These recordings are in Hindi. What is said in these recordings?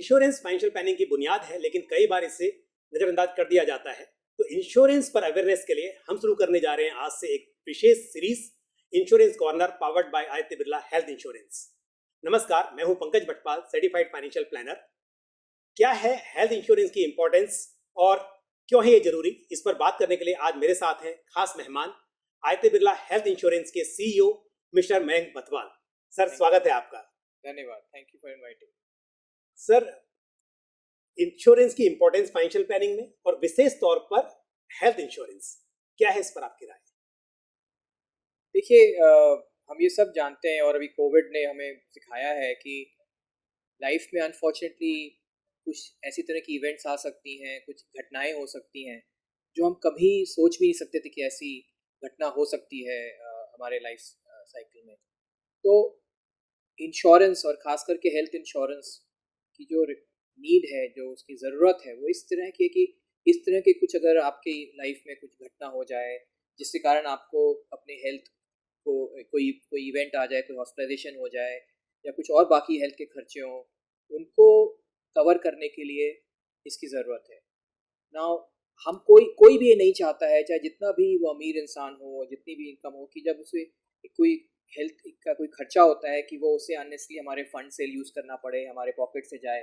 इंश्योरेंस फाइनेंशियल प्लानिंग की बुनियाद है, लेकिन कई बार इसे नजरअंदाज कर दिया जाता है। तो इंश्योरेंस पर अवेयरनेस के लिए हम शुरू करने जा रहे हैं आज से एक विशेष series, insurance corner, powered by Aditya Birla health insurance. नमस्कार, मैं हूं Pankaj Bhatpal, certified financial planner. क्या है हेल्थ इंश्योरेंस की इंपॉर्टेंस और क्यों है ये जरूरी, इस पर बात करने के लिए आज मेरे साथ हैं खास मेहमान, आदित्य बिरला हेल्थ इंश्योरेंस के CEO mister Mayank Bathwal. Sir, स्वागत है आपका। धन्यवाद, thank you for inviting. Sir, insurance की इंपॉर्टेंस फाइनेंशियल प्लानिंग में और विशेष तौर पर हेल्थ इंश्योरेंस, क्या है इस पर आपकी राय? देखिए, हम ये सब जानते हैं और अभी कोविड ने हमें सिखाया है कि लाइफ में अनफॉर्चुनेटली कुछ ऐसी तरह की इवेंट्स आ सकती हैं, कुछ घटनाएं हो सकती हैं जो हम कभी सोच भी नहीं सकते थे कि ऐसी घटना हो सकती है हमारे लाइफ साइकिल में। तो इंश्योरेंस और ख़ास करके हेल्थ इंश्योरेंस की जो नीड है, जो उसकी ज़रूरत है, वो इस तरह की है कि इस तरह के कुछ अगर आपकी लाइफ में कुछ घटना हो जाए जिसके कारण आपको अपने हेल्थ को कोई कोई इवेंट आ जाए, कोई हॉस्पिटलाइजेशन हो जाए या कुछ और बाकी हेल्थ के खर्चे हों, उनको कवर करने के लिए इसकी ज़रूरत है। नाउ हम कोई कोई भी ये नहीं चाहता है, चाहे जितना भी वो अमीर इंसान हो, जितनी भी इनकम हो, कि जब उसे कोई हेल्थ का कोई खर्चा होता है कि वो उसे अननेसेसरी हमारे फंड से यूज़ करना पड़े, हमारे पॉकेट से जाए।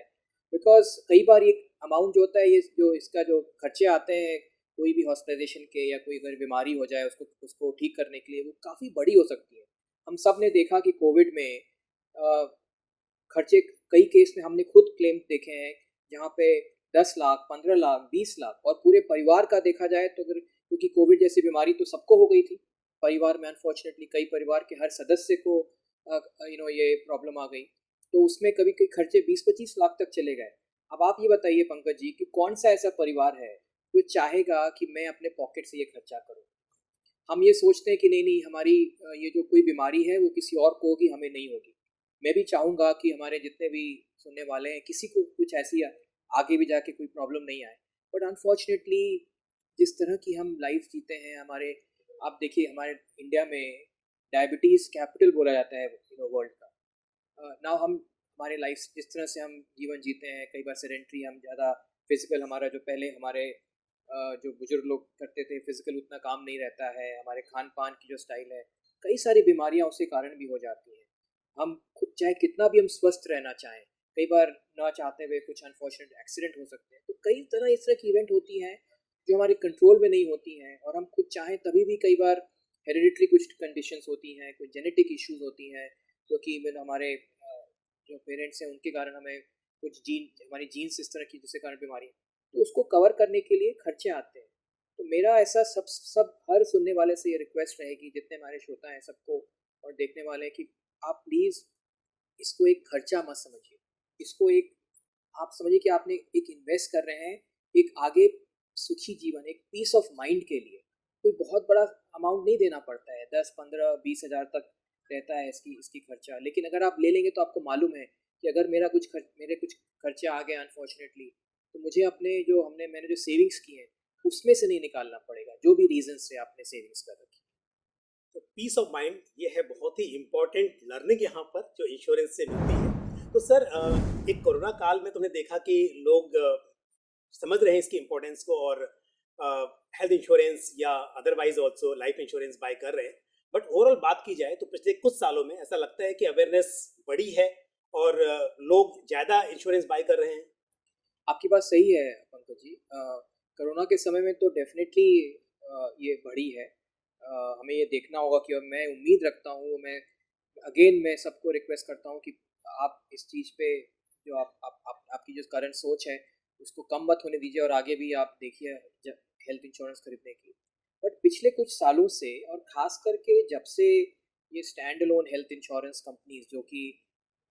बिकॉज़ कई बार ये अमाउंट जो होता है, ये जो इसका जो खर्चे आते हैं कोई भी हॉस्पिटलाइजेशन के या कोई अगर बीमारी हो जाए उसको उसको ठीक करने के लिए, वो काफ़ी बड़ी हो सकती है। हम सब ने देखा कि कोविड में खर्चे कई केस में हमने खुद क्लेम देखे हैं जहाँ पे 10 लाख, 15 लाख, 20 लाख और पूरे परिवार का देखा जाए तो अगर, क्योंकि कोविड जैसी बीमारी तो सबको हो गई थी परिवार में, अनफॉर्चुनेटली कई परिवार के हर सदस्य को ये प्रॉब्लम आ गई, तो उसमें कभी कई खर्चे 20-25 लाख तक चले गए। अब आप ये बताइए पंकज जी कि कौन सा ऐसा परिवार है जो चाहेगा कि मैं अपने पॉकेट से ये खर्चा करूँ। हम ये सोचते हैं कि नहीं नहीं, हमारी ये जो कोई बीमारी है वो किसी और को होगी, हमें नहीं होगी। मैं भी चाहूँगा कि हमारे जितने भी सुनने वाले हैं किसी को कुछ ऐसी आगे भी जाके कोई प्रॉब्लम नहीं आए, बट अनफॉर्चुनेटली जिस तरह की हम लाइफ जीते हैं, हमारे आप देखिए हमारे इंडिया में डायबिटीज़ कैपिटल बोला जाता है वर्ल्ड का। नाउ हम हमारे लाइफ जिस तरह से हम जीवन जीते हैं, कई बार सेडेंट्री, हम ज़्यादा फिजिकल, हमारा जो पहले हमारे जो बुजुर्ग लोग करते थे फिजिकल उतना काम नहीं रहता है, हमारे खान पान की जो स्टाइल है, कई सारी बीमारियां उसके कारण भी हो जाती हैं। हम खुद चाहे कितना भी हम स्वस्थ रहना चाहें, कई बार ना चाहते हुए कुछ अनफॉर्चुनेट एक्सीडेंट हो सकते हैं। तो कई तरह इस तरह की इवेंट होती हैं जो हमारे कंट्रोल में नहीं होती हैं, और हम खुद चाहें तभी भी कई बार हेरिडिटरी कुछ कंडीशंस होती हैं, कुछ जेनेटिक इश्यूज होती हैं, क्योंकि इवन हमारे जो पेरेंट्स हैं उनके कारण हमें कुछ हमारी जीन्स इस तरह की जिसके कारण बीमारी, तो उसको कवर करने के लिए खर्चे आते हैं। तो मेरा ऐसा सब हर सुनने वाले से ये रिक्वेस्ट रहेगी, जितने हमारे श्रोता हैं सबको और देखने वाले हैं, कि आप प्लीज़ इसको एक खर्चा मत समझिए। इसको एक, आप समझिए कि आपने एक इन्वेस्ट कर रहे हैं एक आगे सुखी जीवन, एक पीस ऑफ माइंड के लिए। कोई बहुत बड़ा अमाउंट नहीं देना पड़ता है, 10, 15, 20 हज़ार तक रहता है इसकी इसकी खर्चा। लेकिन अगर आप ले लेंगे तो आपको मालूम है कि अगर मेरे कुछ खर्चे आ गए अनफॉर्चुनेटली, तो मुझे अपने जो मैंने जो सेविंग्स की हैं उसमें से नहीं निकालना पड़ेगा, जो भी रीजन से आपने सेविंग्स कर रखी। तो पीस ऑफ माइंड, ये है बहुत ही इंपॉर्टेंट लर्निंग यहाँ पर जो इंश्योरेंस से मिलती है। तो सर, एक कोरोना काल में तुमने देखा कि लोग समझ रहे हैं इसकी इंपॉर्टेंस को और हेल्थ इंश्योरेंस या otherwise also life insurance buy कर रहे हैं। बट ओवरऑल बात की जाए तो पिछले कुछ सालों में ऐसा लगता है कि अवेयरनेस बढ़ी है और लोग ज़्यादा इंश्योरेंस बाय कर रहे हैं। आपकी बात सही है पंकज जी। कोरोना के समय में तो डेफिनेटली ये बढ़ी है। हमें ये देखना होगा कि, और मैं उम्मीद रखता हूँ, मैं सबको रिक्वेस्ट करता हूँ कि आप इस चीज़ पे जो आपकी जो करंट सोच है उसको कम मत होने दीजिए, और आगे भी आप देखिए हेल्थ इंश्योरेंस खरीदने की। बट पिछले कुछ सालों से, और ख़ास करके जब से ये stand alone health insurance companies, जो कि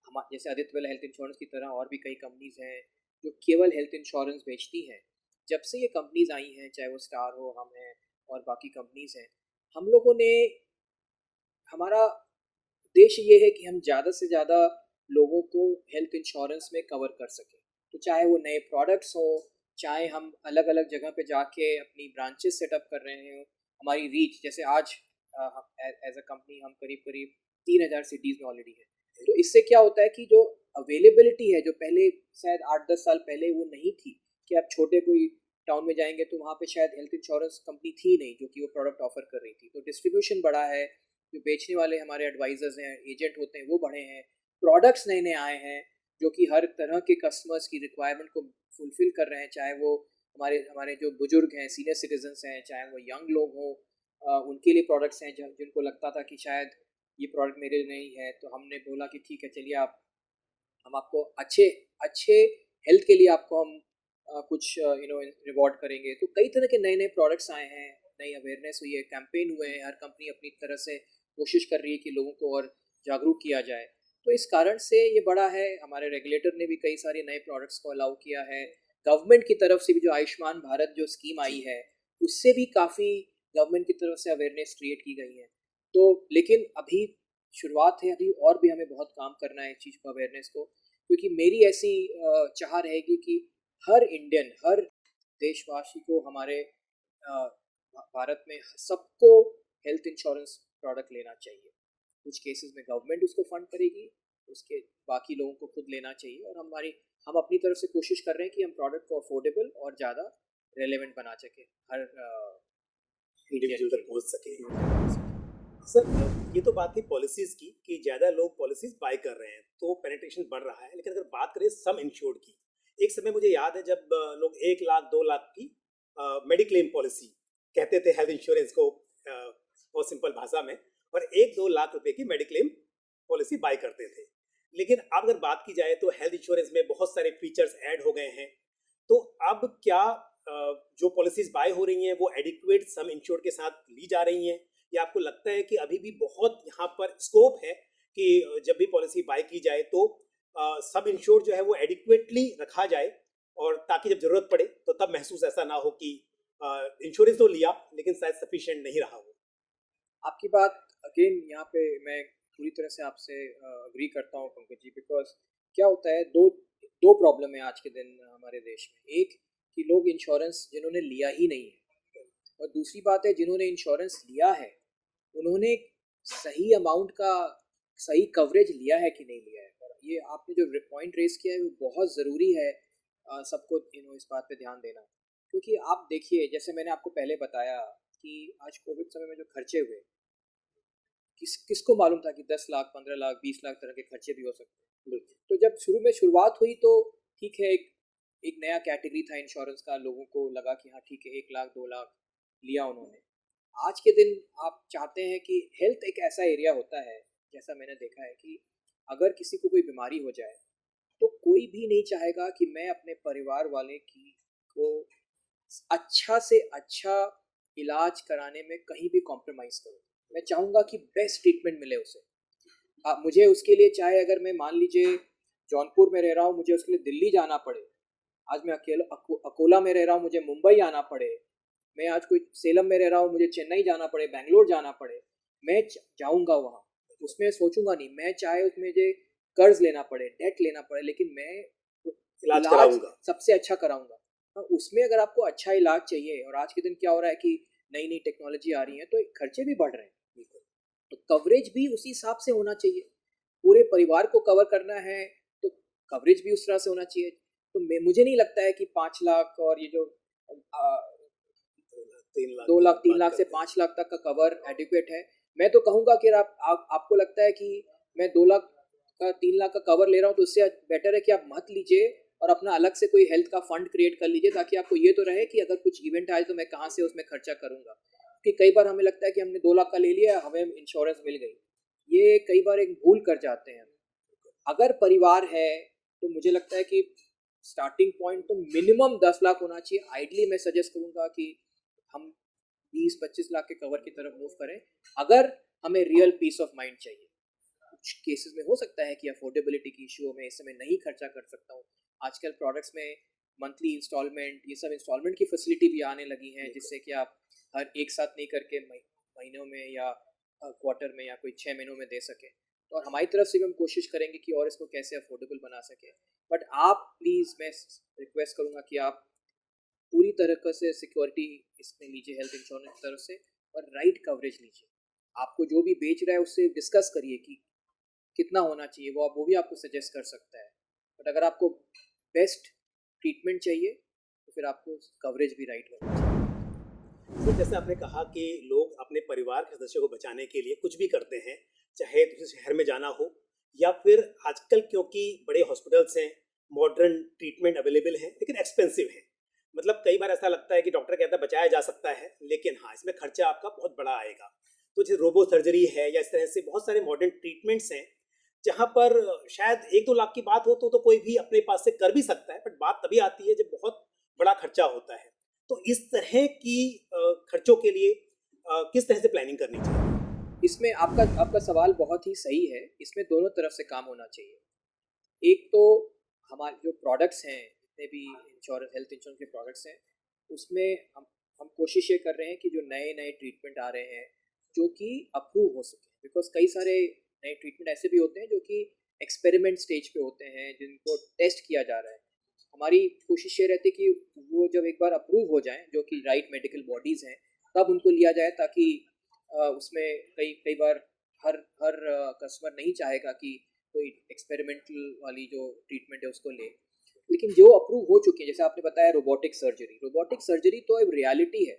हम जैसे आदित्य बिरला हेल्थ इंश्योरेंस की तरह और भी कई कंपनीज हैं जो केवल हेल्थ इंश्योरेंस बेचती हैं, जब से ये कंपनीज आई हैं, चाहे वो स्टार हो, हम हैं और बाकी कंपनीज हैं, हम लोगों ने, हमारा उद्देश्य ये है कि हम ज़्यादा से ज़्यादा लोगों को हेल्थ इंश्योरेंस में कवर कर सकें। तो चाहे वो नए प्रोडक्ट्स हो, चाहे हम अलग अलग जगह पे जाके अपनी ब्रांचेस सेटअप कर रहे हैं, हमारी रीच, जैसे आज एज अ कंपनी हम करीब करीब 3,000 सिटीज़ में ऑलरेडी है। तो इससे क्या होता है कि जो अवेलेबिलिटी है जो पहले शायद 8-10 साल पहले वो नहीं थी, कि आप छोटे कोई टाउन में जाएंगे तो वहाँ पे शायद हेल्थ इंश्योरेंस कंपनी थी नहीं जो कि वो प्रोडक्ट ऑफर कर रही थी। तो डिस्ट्रीब्यूशन बढ़ा है, जो बेचने वाले हमारे एडवाइजर्स हैं, एजेंट होते हैं, वो बढ़े हैं, प्रोडक्ट्स नए नए आए हैं जो कि हर तरह के कस्टमर्स की रिक्वायरमेंट को फुलफिल कर रहे हैं, चाहे वो हमारे हमारे जो बुजुर्ग हैं, सीनियर सिटीजन्स हैं, चाहे वो यंग लोग हों, उनके लिए प्रोडक्ट्स हैं जिनको लगता था कि शायद ये प्रोडक्ट मेरे लिए नहीं है, तो हमने बोला कि ठीक है चलिए आप, हम आपको अच्छे अच्छे हेल्थ के लिए आपको हम कुछ रिवॉर्ड करेंगे। तो कई तरह के नए नए प्रोडक्ट्स आए हैं, नई अवेयरनेस हुई है, कैंपेन हुए हैं, हर कंपनी अपनी तरह से कोशिश कर रही है कि लोगों को और जागरूक किया जाए। तो इस कारण से ये बड़ा है, हमारे रेगुलेटर ने भी कई सारे नए प्रोडक्ट्स को अलाउ किया है। गवर्नमेंट की तरफ से भी जो आयुष्मान भारत जो स्कीम आई है, उससे भी काफ़ी गवर्नमेंट की तरफ से अवेयरनेस क्रिएट की गई है। तो लेकिन अभी शुरुआत है, अभी और भी हमें बहुत काम करना है इस चीज़ को, अवेयरनेस को, क्योंकि मेरी ऐसी चाह रहेगी कि हर इंडियन, हर देशवासी को हमारे भारत में सबको हेल्थ इंश्योरेंस प्रोडक्ट लेना चाहिए। कुछ केसेस में गवर्नमेंट उसको फंड करेगी, उसके बाकी लोगों को खुद लेना चाहिए, और हम अपनी तरफ से कोशिश कर रहे हैं कि हम प्रोडक्ट को अफोर्डेबल और ज़्यादा रेलेवेंट बना सके, हर इंडिविजुअल तक पहुंच सके। सर, ये तो बात थी पॉलिसीज की कि ज़्यादा लोग पॉलिसीज बाय कर रहे हैं तो पेनिट्रेशन बढ़ रहा है, लेकिन अगर बात करें सम इंश्योर्ड की, एक समय मुझे याद है जब लोग 1 लाख 2 लाख की मेडिक्लेम पॉलिसी कहते थे हेल्थ इंश्योरेंस को बहुत सिंपल भाषा में, और 1-2 लाख रुपए की मेडिक्लेम पॉलिसी बाय करते थे। लेकिन अब अगर बात की जाए तो हेल्थ इंश्योरेंस में बहुत सारे फीचर्स ऐड हो गए हैं। तो अब क्या जो पॉलिसीज बाय हो रही हैं वो एडिक्वेट सम इंश्योर्ड के साथ ली जा रही हैं, या आपको लगता है कि अभी भी बहुत यहाँ पर स्कोप है कि जब भी पॉलिसी बाय की जाए तो सब इंश्योर्ड जो है वो एडिक्वेटली रखा जाए, और ताकि जब जरूरत पड़े तो तब महसूस ऐसा ना हो कि इंश्योरेंस तो लिया लेकिन शायद सफिशिएंट नहीं रहा वो। आपकी बात अगेन यहाँ पे मैं पूरी तरह से आपसे अग्री करता हूँ पंकज जी, बिकॉज क्या होता है, दो दो प्रॉब्लम है आज के दिन हमारे देश में। एक कि लोग इंश्योरेंस जिन्होंने लिया ही नहीं है, और दूसरी बात है जिन्होंने इंश्योरेंस लिया है उन्होंने सही अमाउंट का सही कवरेज लिया है कि नहीं लिया है। और ये आपने जो पॉइंट रेस किया है वो बहुत ज़रूरी है, सबको इस बात पे ध्यान देना। क्योंकि आप देखिए, जैसे मैंने आपको पहले बताया कि आज कोविड समय में जो खर्चे हुए, किसको मालूम था कि 10 लाख 15 लाख 20 लाख तरह के खर्चे भी हो सकते हैं। तो जब शुरुआत हुई तो ठीक है, एक नया कैटेगरी था इंश्योरेंस का, लोगों को लगा कि हाँ ठीक है 1 लाख 2 लाख लिया उन्होंने। आज के दिन आप चाहते हैं कि हेल्थ एक ऐसा एरिया होता है, जैसा मैंने देखा है कि अगर किसी को कोई बीमारी हो जाए तो कोई भी नहीं चाहेगा कि मैं अपने परिवार वाले की को अच्छा से अच्छा इलाज कराने में कहीं भी कॉम्प्रोमाइज़ करूँ। मैं चाहूँगा कि बेस्ट ट्रीटमेंट मिले उसे। मुझे उसके लिए, चाहे अगर मैं मान लीजिए जौनपुर में रह रहा हूँ, मुझे उसके लिए दिल्ली जाना पड़े, आज मैं अकोला में रह रहा हूँ, मुझे मुंबई आना पड़े, मैं आज कोई सेलम में रह रहा हूँ, मुझे चेन्नई जाना पड़े, बैंगलोर जाना पड़े, मैं जाऊँगा वहाँ। उसमें सोचूंगा नहीं, मैं चाहे उसमें मुझे कर्ज लेना पड़े, डेट लेना पड़े, लेकिन मैं इलाज इलाज कराऊंगा। सबसे अच्छा कराऊंगा। हाँ, उसमें अगर आपको अच्छा इलाज चाहिए, और आज के दिन क्या हो रहा है कि नई नई टेक्नोलॉजी आ रही है तो खर्चे भी बढ़ रहे हैं, तो कवरेज भी उसी हिसाब से होना चाहिए। पूरे परिवार को कवर करना है तो कवरेज भी उस तरह से होना चाहिए। तो मुझे नहीं लगता है कि 5 लाख और ये जो 3 लाख 2 लाख की 3 लाख बात से करते हैं। 5 लाख तक का कवर एडिक्वेट है। मैं तो कहूँगा कि आपको लगता है कि मैं 2 लाख का 3 लाख का कवर ले रहा हूँ, तो उससे बेटर है कि आप मत लीजिए और अपना अलग से कोई हेल्थ का फंड क्रिएट कर लीजिए, ताकि आपको ये तो रहे कि अगर कुछ इवेंट आए तो मैं कहाँ से उसमें खर्चा करूँगा। क्योंकि कई बार हमें लगता है कि हमने 2 लाख का ले लिया, हमें इंश्योरेंस मिल गई, ये कई बार एक भूल कर जाते हैं। अगर परिवार है तो मुझे लगता है कि स्टार्टिंग पॉइंट तो मिनिमम 10 लाख होना चाहिए। आइडली मैं सजेस्ट करूंगा कि हम 20-25 लाख के कवर की तरफ मूव करें, अगर हमें रियल पीस ऑफ माइंड चाहिए। कुछ केसेस में हो सकता है कि अफोर्डेबिलिटी की इशू हो, मैं इस समय नहीं खर्चा कर सकता हूँ। आजकल प्रोडक्ट्स में मंथली इंस्टॉलमेंट, ये सब इंस्टॉलमेंट की फैसिलिटी भी आने लगी हैं, जिससे कि आप हर एक साथ नहीं करके महीनों में या क्वार्टर में या कोई 6 महीनों में दे सकें। तो और हमारी तरफ से भी हम कोशिश करेंगे कि और इसको कैसे अफोर्डेबल बना सकें। बट आप प्लीज़, मैं रिक्वेस्ट करूँगा कि आप पूरी तरह से सिक्योरिटी इसमें लीजिए हेल्थ इंश्योरेंस की तरफ से, और राइट कवरेज लीजिए। आपको जो भी बेच रहा है उससे डिस्कस करिए कि कितना होना चाहिए वो भी आपको सजेस्ट कर सकता है। बट अगर आपको बेस्ट ट्रीटमेंट चाहिए तो फिर आपको कवरेज भी राइट होना चाहिए। सर, जैसे आपने कहा कि लोग अपने परिवार के सदस्यों को बचाने के लिए कुछ भी करते हैं, चाहे दूसरे शहर में जाना हो या फिर आजकल क्योंकि बड़े हॉस्पिटल्स हैं, मॉडर्न ट्रीटमेंट अवेलेबल हैं, लेकिन एक्सपेंसिव हैं। मतलब कई बार ऐसा लगता है कि डॉक्टर कहता है बचाया जा सकता है, लेकिन हाँ, इसमें खर्चा आपका बहुत बड़ा आएगा। तो जैसे रोबो सर्जरी है या इस तरह से बहुत सारे मॉडर्न ट्रीटमेंट्स हैं, जहाँ पर शायद 1-2 लाख की बात हो तो कोई भी अपने पास से कर भी सकता है, बट बात तभी आती है जब बहुत बड़ा खर्चा होता है। तो इस तरह की खर्चों के लिए किस तरह से प्लानिंग करनी चाहिए? इसमें आपका आपका सवाल बहुत ही सही है। इसमें दोनों तरफ से काम होना चाहिए। एक तो हमारे जो प्रोडक्ट्स हैं, जितने भी इंश्योरेंस हेल्थ इंश्योरेंस के प्रोडक्ट्स हैं, उसमें हम कोशिश ये कर रहे हैं कि जो नए नए ट्रीटमेंट आ रहे हैं जो कि अप्रूव हो सके, बिकॉज कई सारे नए ट्रीटमेंट ऐसे भी होते हैं जो कि एक्सपेरिमेंट स्टेज पे होते हैं, जिनको टेस्ट किया जा रहा है। हमारी कोशिश ये रहती है कि वो जब एक बार अप्रूव हो जाएं, जो कि राइट मेडिकल बॉडीज़ हैं, तब उनको लिया जाए, ताकि उसमें कई कई बार हर हर कस्टमर नहीं चाहेगा कि कोई एक्सपेरिमेंटल वाली जो ट्रीटमेंट है उसको ले। लेकिन जो अप्रूव हो चुकी है, जैसे आपने बताया रोबोटिक सर्जरी तो अब रियलिटी है,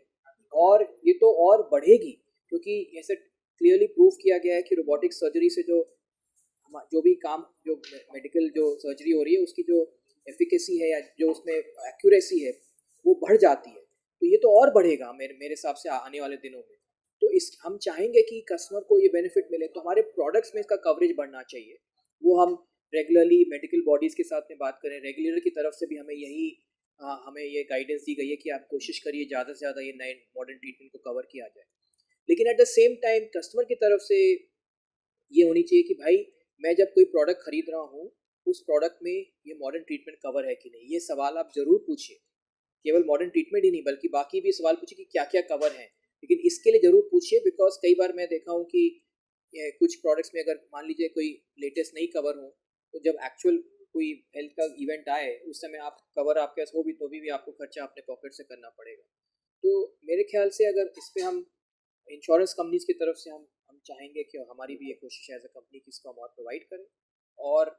और ये तो और बढ़ेगी, क्योंकि ऐसे क्लियरली प्रूव किया गया है कि रोबोटिक सर्जरी से जो भी काम, जो मेडिकल जो सर्जरी हो रही है, उसकी जो एफिकेसी है या जो उसमें एक्यूरेसी है, वो बढ़ जाती है। तो ये तो और बढ़ेगा मेरे मेरे हिसाब से आने वाले दिनों में। तो इस हम चाहेंगे कि कस्टमर को ये बेनिफिट मिले, तो हमारे प्रोडक्ट्स में इसका कवरेज बढ़ना चाहिए। वो हम रेगुलरली मेडिकल बॉडीज़ के साथ में बात करें, रेगुलेटर की तरफ से भी हमें ये गाइडेंस दी गई है कि आप कोशिश करिए ज़्यादा से ज़्यादा ये नए मॉडर्न ट्रीटमेंट को कवर किया जाए। लेकिन at the same time customer की तरफ से ये होनी चाहिए कि भाई, मैं जब कोई प्रोडक्ट खरीद रहा हूँ, उस प्रोडक्ट में ये मॉडर्न ट्रीटमेंट कवर है कि नहीं, ये सवाल आप ज़रूर पूछिए। केवल मॉडर्न ट्रीटमेंट ही नहीं, बल्कि बाकी भी सवाल पूछिए कि क्या क्या कवर है। लेकिन इसके लिए ज़रूर पूछिए, बिकॉज कई बार मैं देखा हूँ कि कुछ प्रोडक्ट्स में अगर मान लीजिए कोई लेटेस्ट नहीं कवर हो, तो जब एक्चुअल कोई हेल्थ का इवेंट आए, उस समय आप कवर आपके पास हो भी तो भी आपको खर्चा अपने पॉकेट से करना पड़ेगा। तो मेरे ख्याल से अगर इस पे हम इंश्योरेंस कंपनीज की तरफ से हम चाहेंगे कि हमारी भी ये कोशिश है एज अ कंपनी कि इसको हम और प्रोवाइड करें, और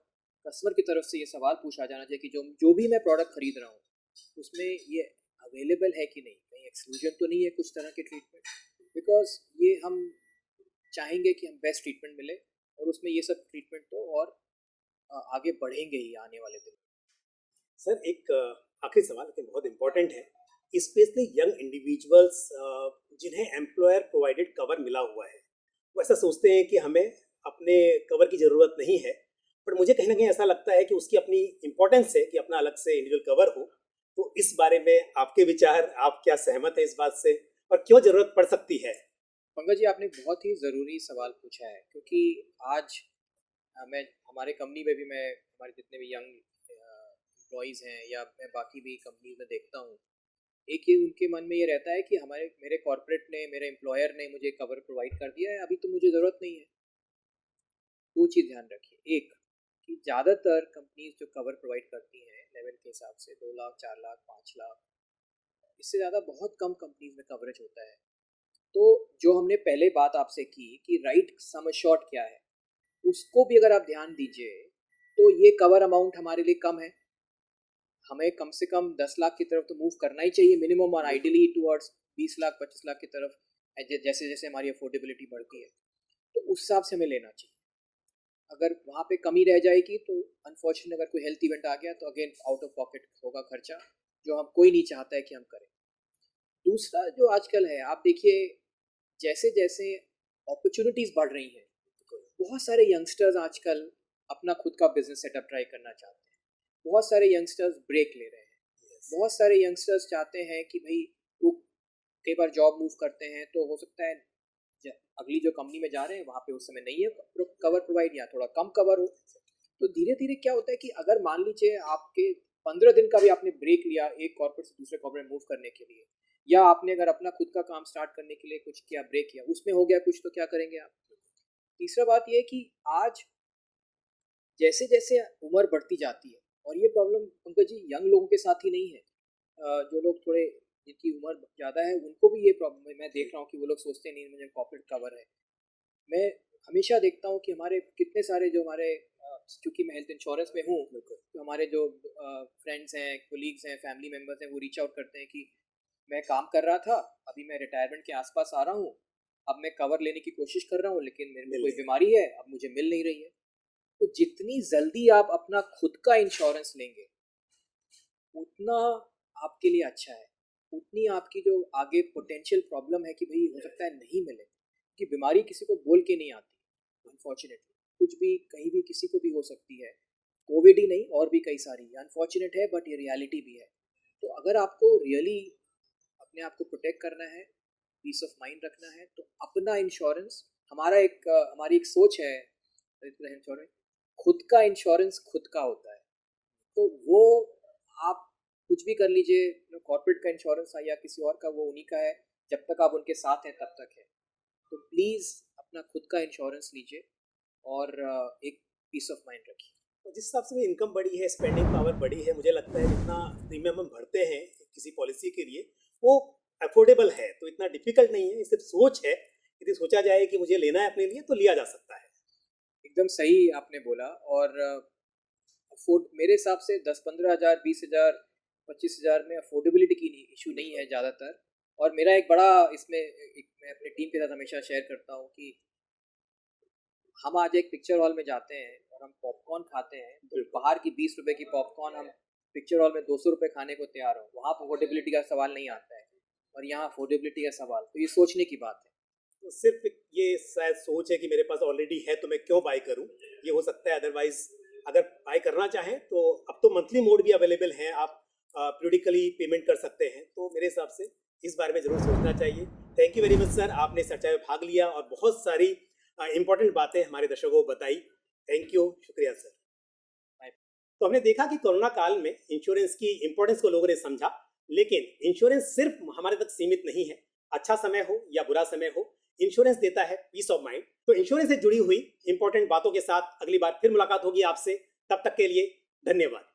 कस्टमर की तरफ से ये सवाल पूछा जाना चाहिए कि जो भी मैं प्रोडक्ट खरीद रहा हूँ उसमें ये अवेलेबल है कि नहीं, कहीं एक्सक्लूजन तो नहीं है कुछ तरह के ट्रीटमेंट। बिकॉज ये हम चाहेंगे कि हम बेस्ट ट्रीटमेंट मिले, और उसमें ये सब ट्रीटमेंट तो और आगे बढ़ेंगे ही आने वाले दिन। सर, एक आखिरी सवाल लेकिन बहुत इंपॉर्टेंट है, स्पेशली यंग इंडिविजुअल्स जिन्हें एम्प्लॉयर प्रोवाइडेड कवर मिला हुआ है, वो ऐसा सोचते हैं कि हमें अपने कवर की ज़रूरत नहीं है, पर मुझे कहीं ना कहीं ऐसा लगता है कि उसकी अपनी इम्पोर्टेंस है कि अपना अलग से इंडिविजुअल कवर हो। तो इस बारे में आपके विचार, आप क्या सहमत हैं इस बात से, और क्यों ज़रूरत पड़ सकती है? पंकज जी, आपने बहुत ही ज़रूरी सवाल पूछा है, क्योंकि आज मैं हमारे कंपनी में भी, मैं हमारे जितने भी यंग एम्प्लॉयज़ हैं या मैं बाकी भी कंपनी में देखता हूँ, एक ही उनके मन में ये रहता है कि हमारे मेरे कॉर्पोरेट ने, मेरे एम्प्लॉयर ने मुझे कवर प्रोवाइड कर दिया है, अभी तो मुझे ज़रूरत नहीं है। दो चीज़ ध्यान रखिए, एक कि ज़्यादातर कंपनीज जो कवर प्रोवाइड करती हैं लेवल के हिसाब से 2 लाख, 4 लाख, 5 लाख, इससे ज़्यादा बहुत कम कंपनीज में कवरेज होता है। तो जो हमने पहले बात आपसे की कि राइट सम एश्योर्ड क्या है, उसको भी अगर आप ध्यान दीजिए, तो ये कवर अमाउंट हमारे लिए कम है। हमें कम से कम 10 लाख की तरफ तो मूव करना ही चाहिए मिनिमम, और आइडियली टुवर्ड्स 20 लाख, 25 लाख की तरफ, जैसे जैसे हमारी अफोर्डेबिलिटी बढ़ती है, तो उस हिसाब से हमें लेना चाहिए। अगर वहाँ पे कमी रह जाएगी तो अनफॉर्चुनेट अगर कोई हेल्थ इवेंट आ गया तो अगेन आउट ऑफ पॉकेट होगा खर्चा, जो हम कोई नहीं चाहता है कि हम करें। दूसरा जो आजकल है, आप देखिए, जैसे जैसे अपॉर्चुनिटीज़ बढ़ रही हैं, बहुत सारे यंगस्टर्स आजकल अपना खुद का बिजनेस सेटअप ट्राई करना चाहते हैं। बहुत सारे यंगस्टर्स ब्रेक ले रहे हैं। बहुत सारे यंगस्टर्स चाहते हैं कि भाई, वो कई बार जॉब मूव करते हैं तो हो सकता है अगली जो कंपनी में जा रहे हैं वहाँ पे उस समय नहीं है कवर प्रोवाइड, या थोड़ा कम कवर हो। तो धीरे धीरे क्या होता है कि अगर मान लीजिए आपके 15 दिन का भी आपने ब्रेक लिया एक कॉर्पोरेट से दूसरे कॉर्पोरेट मूव करने के लिए, या आपने अगर अपना खुद का काम स्टार्ट करने के लिए कुछ किया, ब्रेक किया, उसमें हो गया कुछ, तो क्या करेंगे आप? तीसरा बात यह है कि आज जैसे जैसे उम्र बढ़ती जाती है, और ये प्रॉब्लम पंकज जी यंग लोगों के साथ ही नहीं है, जो लोग थोड़े जिनकी उम्र ज़्यादा है उनको भी ये प्रॉब्लम है। मैं देख रहा हूँ कि वो लोग सोचते नहीं मुझे कॉर्पोरेट कवर है, मैं हमेशा देखता हूँ कि हमारे कितने सारे जो हमारे क्योंकि मैं हेल्थ इंश्योरेंस में हूँ, तो हमारे जो फ्रेंड्स हैं, कोलीग्स हैं, फैमिली मेम्बर्स हैं, वो रीच आउट करते हैं कि मैं काम कर रहा था, अभी मैं रिटायरमेंट के आसपास आ रहा हूँ, अब मैं कवर लेने की कोशिश कर रहा हूँ, लेकिन मेरे में कोई बीमारी है, अब मुझे मिल नहीं रही है। तो जितनी जल्दी आप अपना खुद का इंश्योरेंस लेंगे, उतना आपके लिए अच्छा है, उतनी आपकी जो आगे पोटेंशियल प्रॉब्लम है कि भाई हो सकता है नहीं मिले, कि बीमारी किसी को बोल के नहीं आती, अनफॉर्चुनेटली कुछ भी कहीं भी किसी को भी हो सकती है। कोविड ही नहीं, और भी कई सारी अनफॉर्चुनेट है, बट ये रियलिटी भी है। तो अगर आपको रियली अपने आप को प्रोटेक्ट करना है, पीस ऑफ माइंड रखना है, तो अपना इंश्योरेंस, हमारी एक सोच है इंश्योरेंस, खुद का इंश्योरेंस खुद का होता है। तो वो आप कुछ भी कर लीजिए, कॉर्पोरेट का इंश्योरेंस है या किसी और का, वो उन्हीं का है, जब तक आप उनके साथ हैं तब तक है। तो प्लीज़ अपना खुद का इंश्योरेंस लीजिए और एक पीस ऑफ माइंड रखिए। और जिस हिसाब से इनकम बढ़ी है, स्पेंडिंग पावर बढ़ी है, मुझे लगता है जितना प्रीमियम हम भरते हैं किसी पॉलिसी के लिए, वो अफोर्डेबल है, तो इतना डिफिकल्ट नहीं है। ये सिर्फ सोच है, यदि सोचा जाए कि मुझे लेना है अपने लिए तो लिया जा सकता है। एकदम सही आपने बोला। और अफोर्ड मेरे हिसाब से 10-15 हज़ार, 20 हज़ार, 25 हज़ार में अफोर्डेबिलिटी की इशू नहीं है ज़्यादातर। और मेरा एक बड़ा इसमें मैं अपनी टीम के साथ हमेशा शेयर करता हूँ कि हम आज एक पिक्चर हॉल में जाते हैं और हम पॉपकॉर्न खाते हैं, तो बाहर की 20 रुपए की पॉपकॉर्न हम पिक्चर हॉल में 200 रुपए खाने को तैयार हो, वहाँ अफोर्डेबिलिटी का सवाल नहीं आता है, और यहाँ अफोर्डेबिलिटी का सवाल, तो ये सोचने की बात है। तो सिर्फ ये शायद सोच है कि मेरे पास ऑलरेडी है तो मैं क्यों बाय करूं, ये हो सकता है। अदरवाइज अगर बाय करना चाहें तो अब तो मंथली मोड भी अवेलेबल है, आप पीरियडिकली पेमेंट कर सकते हैं। तो मेरे हिसाब से इस बारे में ज़रूर सोचना चाहिए। Thank you very much sir, आपने इस चर्चा में भाग लिया और बहुत सारी इंपॉर्टेंट बातें हमारे दर्शकों को बताई। थैंक यू, शुक्रिया सर। तो हमने देखा कि कोरोना काल में इंश्योरेंस की इंपॉर्टेंस को लोगों ने समझा, लेकिन इंश्योरेंस सिर्फ हमारे तक सीमित नहीं है। अच्छा समय हो या बुरा समय हो, इंश्योरेंस देता है पीस ऑफ माइंड। तो इंश्योरेंस से जुड़ी हुई इंपॉर्टेंट बातों के साथ अगली बार फिर मुलाकात होगी आपसे। तब तक के लिए धन्यवाद।